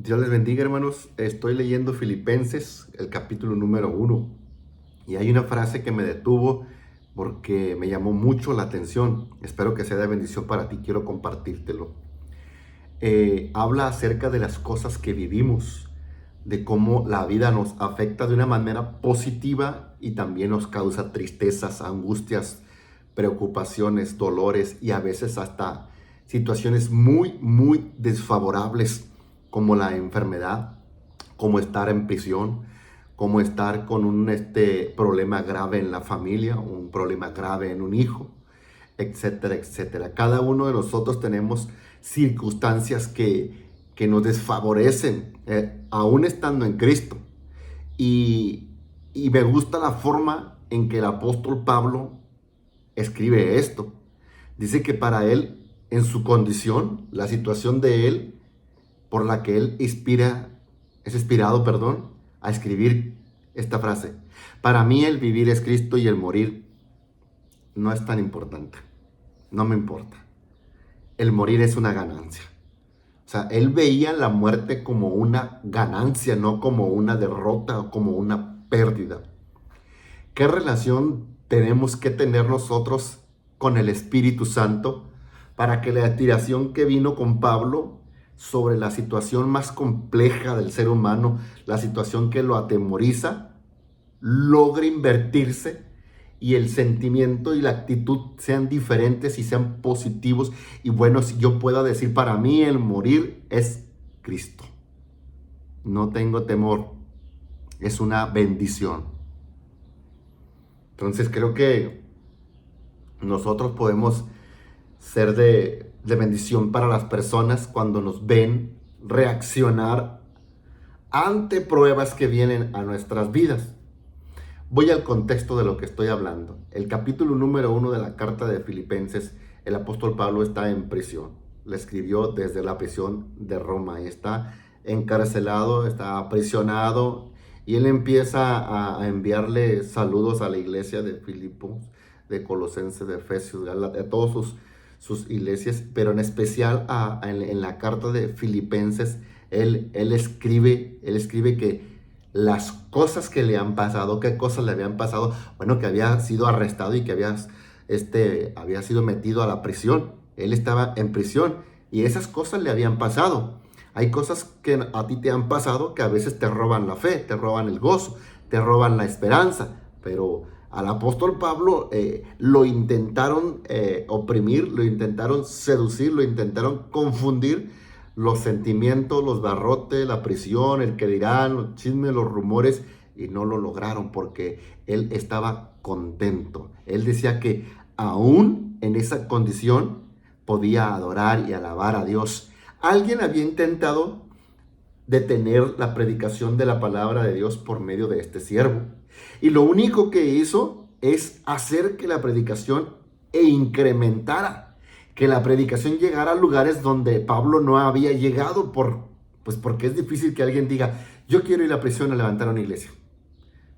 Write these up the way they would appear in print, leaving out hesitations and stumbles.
Dios les bendiga, hermanos. Estoy leyendo Filipenses, el capítulo número 1. Y hay una frase que me detuvo porque me llamó mucho la atención. Espero que sea de bendición para ti. Quiero compartírtelo. Habla acerca de las cosas que vivimos, de cómo la vida nos afecta de una manera positiva y también nos causa tristezas, angustias, preocupaciones, dolores y a veces hasta situaciones muy desfavorables como la enfermedad, como estar en prisión, como estar con un problema grave en la familia, un problema grave en un hijo, etcétera, etcétera. Cada uno de nosotros tenemos circunstancias que nos desfavorecen, aún estando en Cristo. Y, y me gusta la forma en que el apóstol Pablo escribe esto. Dice que para él, en su condición, la situación de él, por la que él es inspirado, a escribir esta frase. Para mí el vivir es Cristo y el morir no es tan importante. No me importa. El morir es una ganancia. O sea, él veía la muerte como una ganancia, no como una derrota o como una pérdida. ¿Qué relación tenemos que tener nosotros con el Espíritu Santo para que la inspiración que vino con Pablo sobre la situación más compleja del ser humano, la situación que lo atemoriza, logre invertirse y el sentimiento y la actitud sean diferentes y sean positivos? Y bueno, si yo pueda decir, para mí el morir es Cristo. No tengo temor, es una bendición. Entonces creo que nosotros podemos ser de bendición para las personas cuando nos ven reaccionar ante pruebas que vienen a nuestras vidas. Voy al contexto de lo que estoy hablando. El capítulo número 1 de la carta de Filipenses, el apóstol Pablo está en prisión. La escribió desde la prisión de Roma y está encarcelado, está aprisionado, y él empieza a enviarle saludos a la iglesia de Filipos, de Colosenses, de Efesios, de todas sus iglesias, pero en especial en la carta de Filipenses, él escribe que las cosas que le han pasado, qué cosas le habían pasado, bueno, que había sido arrestado y que había sido metido a la prisión. Él estaba en prisión y esas cosas le habían pasado. Hay cosas que a ti te han pasado que a veces te roban la fe, te roban el gozo, te roban la esperanza, pero al apóstol Pablo lo intentaron oprimir, lo intentaron seducir, lo intentaron confundir los sentimientos, los barrotes, la prisión, el que dirán, los chismes, los rumores, y no lo lograron porque él estaba contento. Él decía que aún en esa condición podía adorar y alabar a Dios. Alguien había intentado detener la predicación de la palabra de Dios por medio de este siervo. Y lo único que hizo es hacer que la predicación incrementara, que la predicación llegara a lugares donde Pablo no había llegado, pues porque es difícil que alguien diga, yo quiero ir a prisión a levantar una iglesia.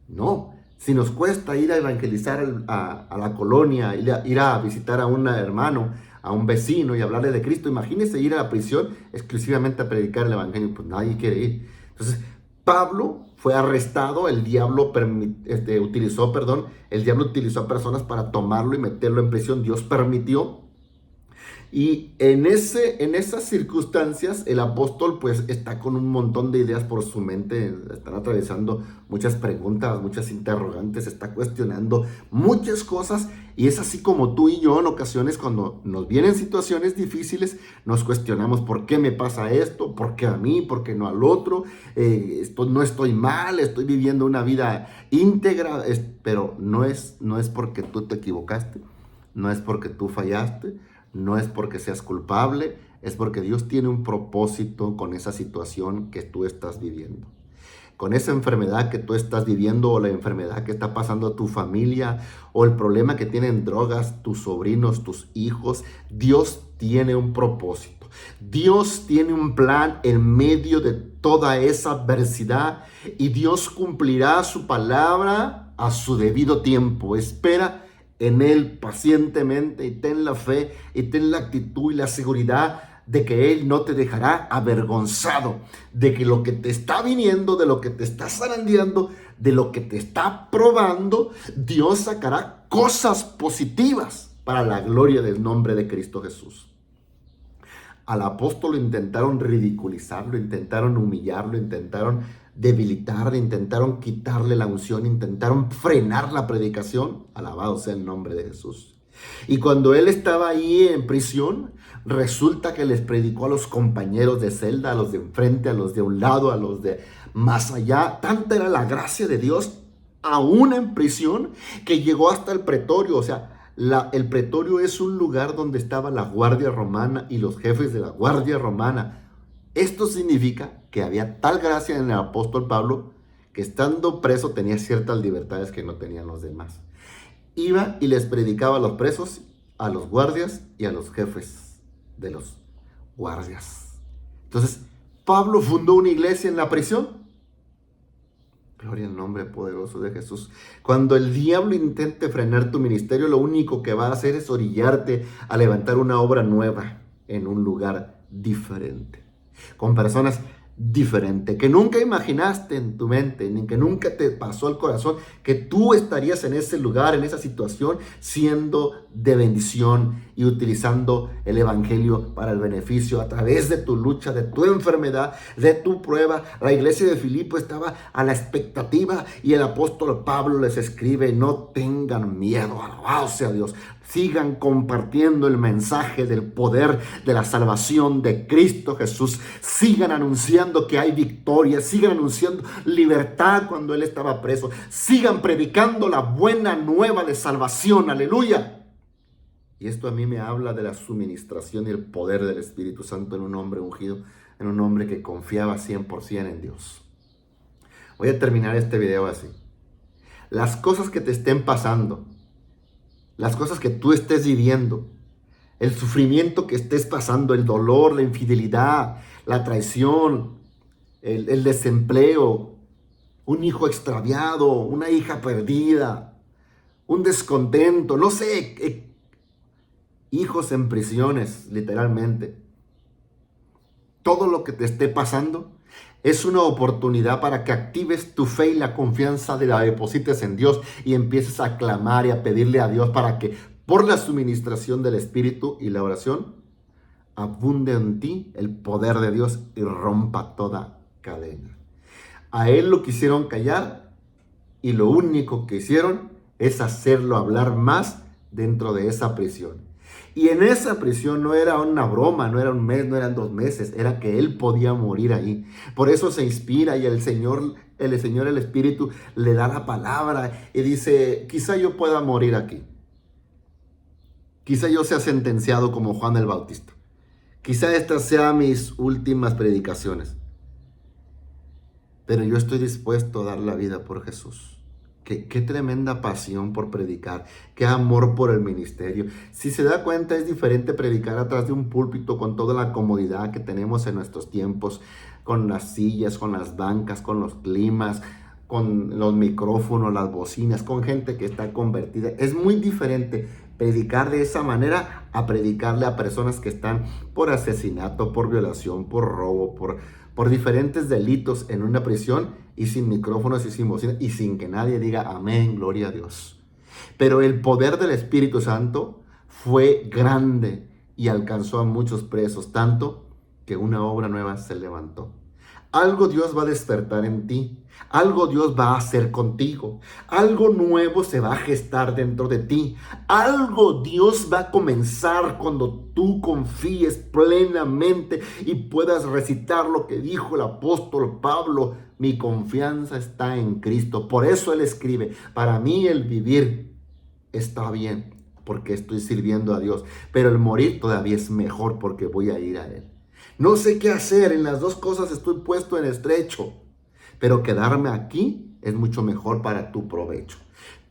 No, si nos cuesta ir a evangelizar a la colonia, ir a visitar a un hermano, a un vecino y hablarle de Cristo, imagínese ir a la prisión exclusivamente a predicar el evangelio, pues nadie quiere ir. Entonces, Pablo fue arrestado, el diablo utilizó a personas para tomarlo y meterlo en prisión, Dios permitió. Y en esas circunstancias el apóstol pues está con un montón de ideas por su mente, están atravesando muchas preguntas, muchas interrogantes, está cuestionando muchas cosas, y es así como tú y yo en ocasiones cuando nos vienen situaciones difíciles nos cuestionamos: ¿por qué me pasa esto? ¿Por qué a mí? ¿Por qué no al otro? No estoy mal, estoy viviendo una vida íntegra, pero no es porque tú te equivocaste, no es porque tú fallaste, no es porque seas culpable, es porque Dios tiene un propósito con esa situación que tú estás viviendo. Con esa enfermedad que tú estás viviendo, o la enfermedad que está pasando a tu familia, o el problema que tienen drogas, tus sobrinos, tus hijos, Dios tiene un propósito. Dios tiene un plan en medio de toda esa adversidad, y Dios cumplirá su palabra a su debido tiempo. Espera en Él pacientemente y ten la fe y ten la actitud y la seguridad de que Él no te dejará avergonzado, de que lo que te está viniendo, de lo que te está zarandeando, de lo que te está probando, Dios sacará cosas positivas para la gloria del nombre de Cristo Jesús. Al apóstol intentaron ridiculizarlo, intentaron humillarlo, intentaron debilitarle, intentaron quitarle la unción, intentaron frenar la predicación. Alabado sea el nombre de Jesús. Y cuando él estaba ahí en prisión, resulta que les predicó a los compañeros de celda, a los de enfrente, a los de un lado, a los de más allá. Tanta era la gracia de Dios, aún en prisión, que llegó hasta el pretorio. O sea, el pretorio es un lugar donde estaba la guardia romana y los jefes de la guardia romana. Esto significa que había tal gracia en el apóstol Pablo que estando preso tenía ciertas libertades que no tenían los demás. Iba y les predicaba a los presos, a los guardias y a los jefes de los guardias. Entonces, Pablo fundó una iglesia en la prisión. Gloria al nombre poderoso de Jesús. Cuando el diablo intente frenar tu ministerio, lo único que va a hacer es orillarte a levantar una obra nueva en un lugar diferente, con personas diferentes, que nunca imaginaste en tu mente, ni que nunca te pasó al corazón, que tú estarías en ese lugar, en esa situación, siendo de bendición y utilizando el evangelio para el beneficio a través de tu lucha, de tu enfermedad, de tu prueba. La iglesia de Filipo estaba a la expectativa y el apóstol Pablo les escribe: no tengan miedo, alabado sea Dios. Sigan compartiendo el mensaje del poder de la salvación de Cristo Jesús. Sigan anunciando que hay victoria. Sigan anunciando libertad cuando Él estaba preso. Sigan predicando la buena nueva de salvación. Aleluya. Y esto a mí me habla de la suministración y el poder del Espíritu Santo en un hombre ungido, en un hombre que confiaba 100% en Dios. Voy a terminar este video así. Las cosas que te estén pasando, las cosas que tú estés viviendo, el sufrimiento que estés pasando, el dolor, la infidelidad, la traición, el desempleo, un hijo extraviado, una hija perdida, un descontento, no sé, hijos en prisiones, literalmente. Todo lo que te esté pasando es una oportunidad para que actives tu fe y la confianza de la deposites en Dios y empieces a clamar y a pedirle a Dios para que por la suministración del Espíritu y la oración abunde en ti el poder de Dios y rompa toda cadena. A él lo quisieron callar y lo único que hicieron es hacerlo hablar más dentro de esa prisión. Y en esa prisión no era una broma, no era un mes, no eran 2 meses, era que él podía morir ahí. Por eso se inspira y el Señor, el Espíritu, le da la palabra y dice: quizá yo pueda morir aquí. Quizá yo sea sentenciado como Juan el Bautista. Quizá estas sean mis últimas predicaciones. Pero yo estoy dispuesto a dar la vida por Jesús. Qué tremenda pasión por predicar, qué amor por el ministerio. Si se da cuenta, es diferente predicar atrás de un púlpito con toda la comodidad que tenemos en nuestros tiempos, con las sillas, con las bancas, con los climas, con los micrófonos, las bocinas, con gente que está convertida. Es muy diferente predicar de esa manera a predicarle a personas que están por asesinato, por violación, por robo, por diferentes delitos en una prisión y sin micrófonos y sin bocina y sin que nadie diga amén, gloria a Dios. Pero el poder del Espíritu Santo fue grande y alcanzó a muchos presos, tanto que una obra nueva se levantó. Algo Dios va a despertar en ti, algo Dios va a hacer contigo, algo nuevo se va a gestar dentro de ti, algo Dios va a comenzar cuando tú confíes plenamente y puedas recitar lo que dijo el apóstol Pablo: mi confianza está en Cristo. Por eso él escribe: para mí el vivir está bien, porque estoy sirviendo a Dios, pero el morir todavía es mejor porque voy a ir a Él. No sé qué hacer, en las 2 cosas estoy puesto en estrecho, pero quedarme aquí es mucho mejor para tu provecho.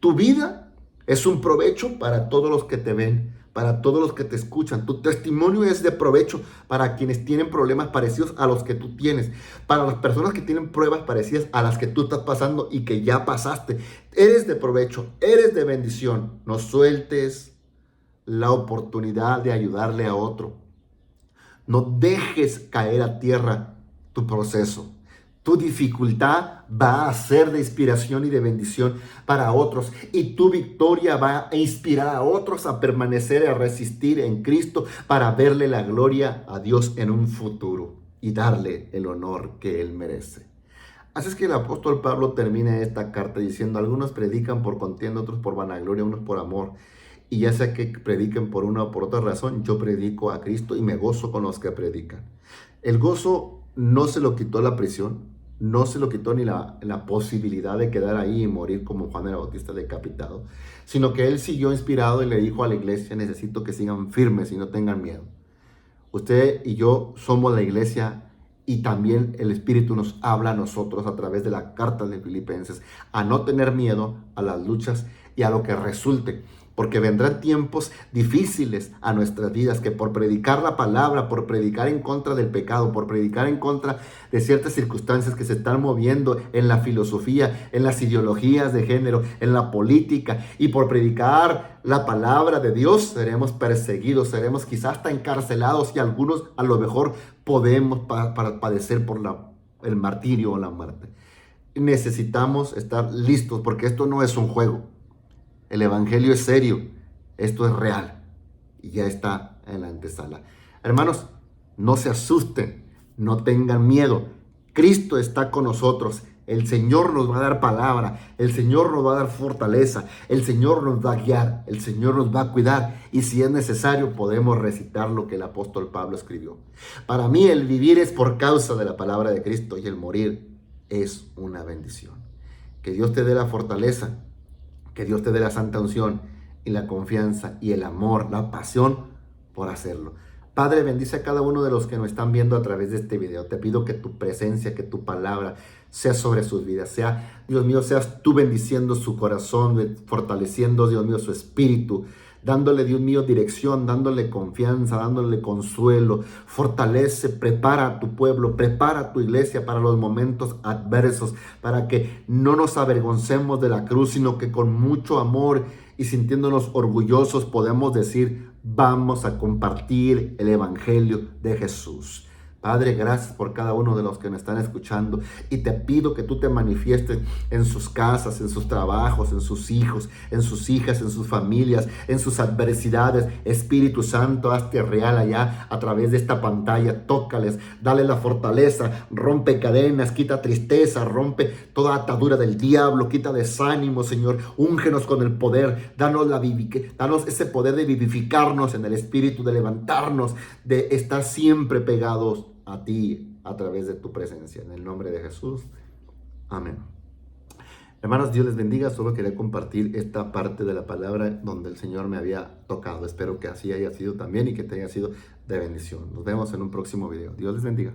Tu vida es un provecho para todos los que te ven, para todos los que te escuchan. Tu testimonio es de provecho para quienes tienen problemas parecidos a los que tú tienes, para las personas que tienen pruebas parecidas a las que tú estás pasando y que ya pasaste. Eres de provecho, eres de bendición. No sueltes la oportunidad de ayudarle a otro. No dejes caer a tierra tu proceso. Tu dificultad va a ser de inspiración y de bendición para otros. Y tu victoria va a inspirar a otros a permanecer, a resistir en Cristo para verle la gloria a Dios en un futuro y darle el honor que Él merece. Así es que el apóstol Pablo termina esta carta diciendo: algunos predican por contienda, otros por vanagloria, unos por amor. Y ya sea que prediquen por una o por otra razón, yo predico a Cristo y me gozo con los que predican. El gozo no se lo quitó la prisión, no se lo quitó ni la posibilidad de quedar ahí y morir como Juan el Bautista decapitado, sino que él siguió inspirado y le dijo a la iglesia: necesito que sigan firmes y no tengan miedo. Usted y yo somos la iglesia y también el Espíritu nos habla a nosotros a través de la carta de Filipenses a no tener miedo a las luchas y a lo que resulte. Porque vendrán tiempos difíciles a nuestras vidas que por predicar la palabra, por predicar en contra del pecado, por predicar en contra de ciertas circunstancias que se están moviendo en la filosofía, en las ideologías de género, en la política, y por predicar la palabra de Dios, seremos perseguidos, seremos quizás hasta encarcelados y algunos a lo mejor podemos padecer por el martirio o la muerte. Necesitamos estar listos porque esto no es un juego. El evangelio es serio, esto es real y ya está en la antesala. Hermanos, no se asusten, no tengan miedo. Cristo está con nosotros. El Señor nos va a dar palabra, el Señor nos va a dar fortaleza, el Señor nos va a guiar, el Señor nos va a cuidar y si es necesario podemos recitar lo que el apóstol Pablo escribió. Para mí el vivir es por causa de la palabra de Cristo y el morir es una bendición. Que Dios te dé la fortaleza. Que Dios te dé la santa unción y la confianza y el amor, la pasión por hacerlo. Padre, bendice a cada uno de los que nos están viendo a través de este video. Te pido que tu presencia, que tu palabra sea sobre sus vidas. Sea, Dios mío, seas tú bendiciendo su corazón, fortaleciendo, Dios mío, su espíritu, dándole, Dios mío, dirección, dándole confianza, dándole consuelo. Fortalece, prepara a tu pueblo, prepara a tu iglesia para los momentos adversos, para que no nos avergoncemos de la cruz, sino que con mucho amor y sintiéndonos orgullosos podemos decir: vamos a compartir el evangelio de Jesús. Padre, gracias por cada uno de los que me están escuchando y te pido que tú te manifiestes en sus casas, en sus trabajos, en sus hijos, en sus hijas, en sus familias, en sus adversidades. Espíritu Santo, hazte real allá a través de esta pantalla, tócales, dale la fortaleza, rompe cadenas, quita tristeza, rompe toda atadura del diablo, quita desánimo, Señor, úngenos con el poder, danos ese poder de vivificarnos en el Espíritu, de levantarnos, de estar siempre pegados a ti a través de tu presencia. En el nombre de Jesús. Amén. Hermanos, Dios les bendiga. Solo quería compartir esta parte de la palabra donde el Señor me había tocado. Espero que así haya sido también y que te haya sido de bendición. Nos vemos en un próximo video. Dios les bendiga.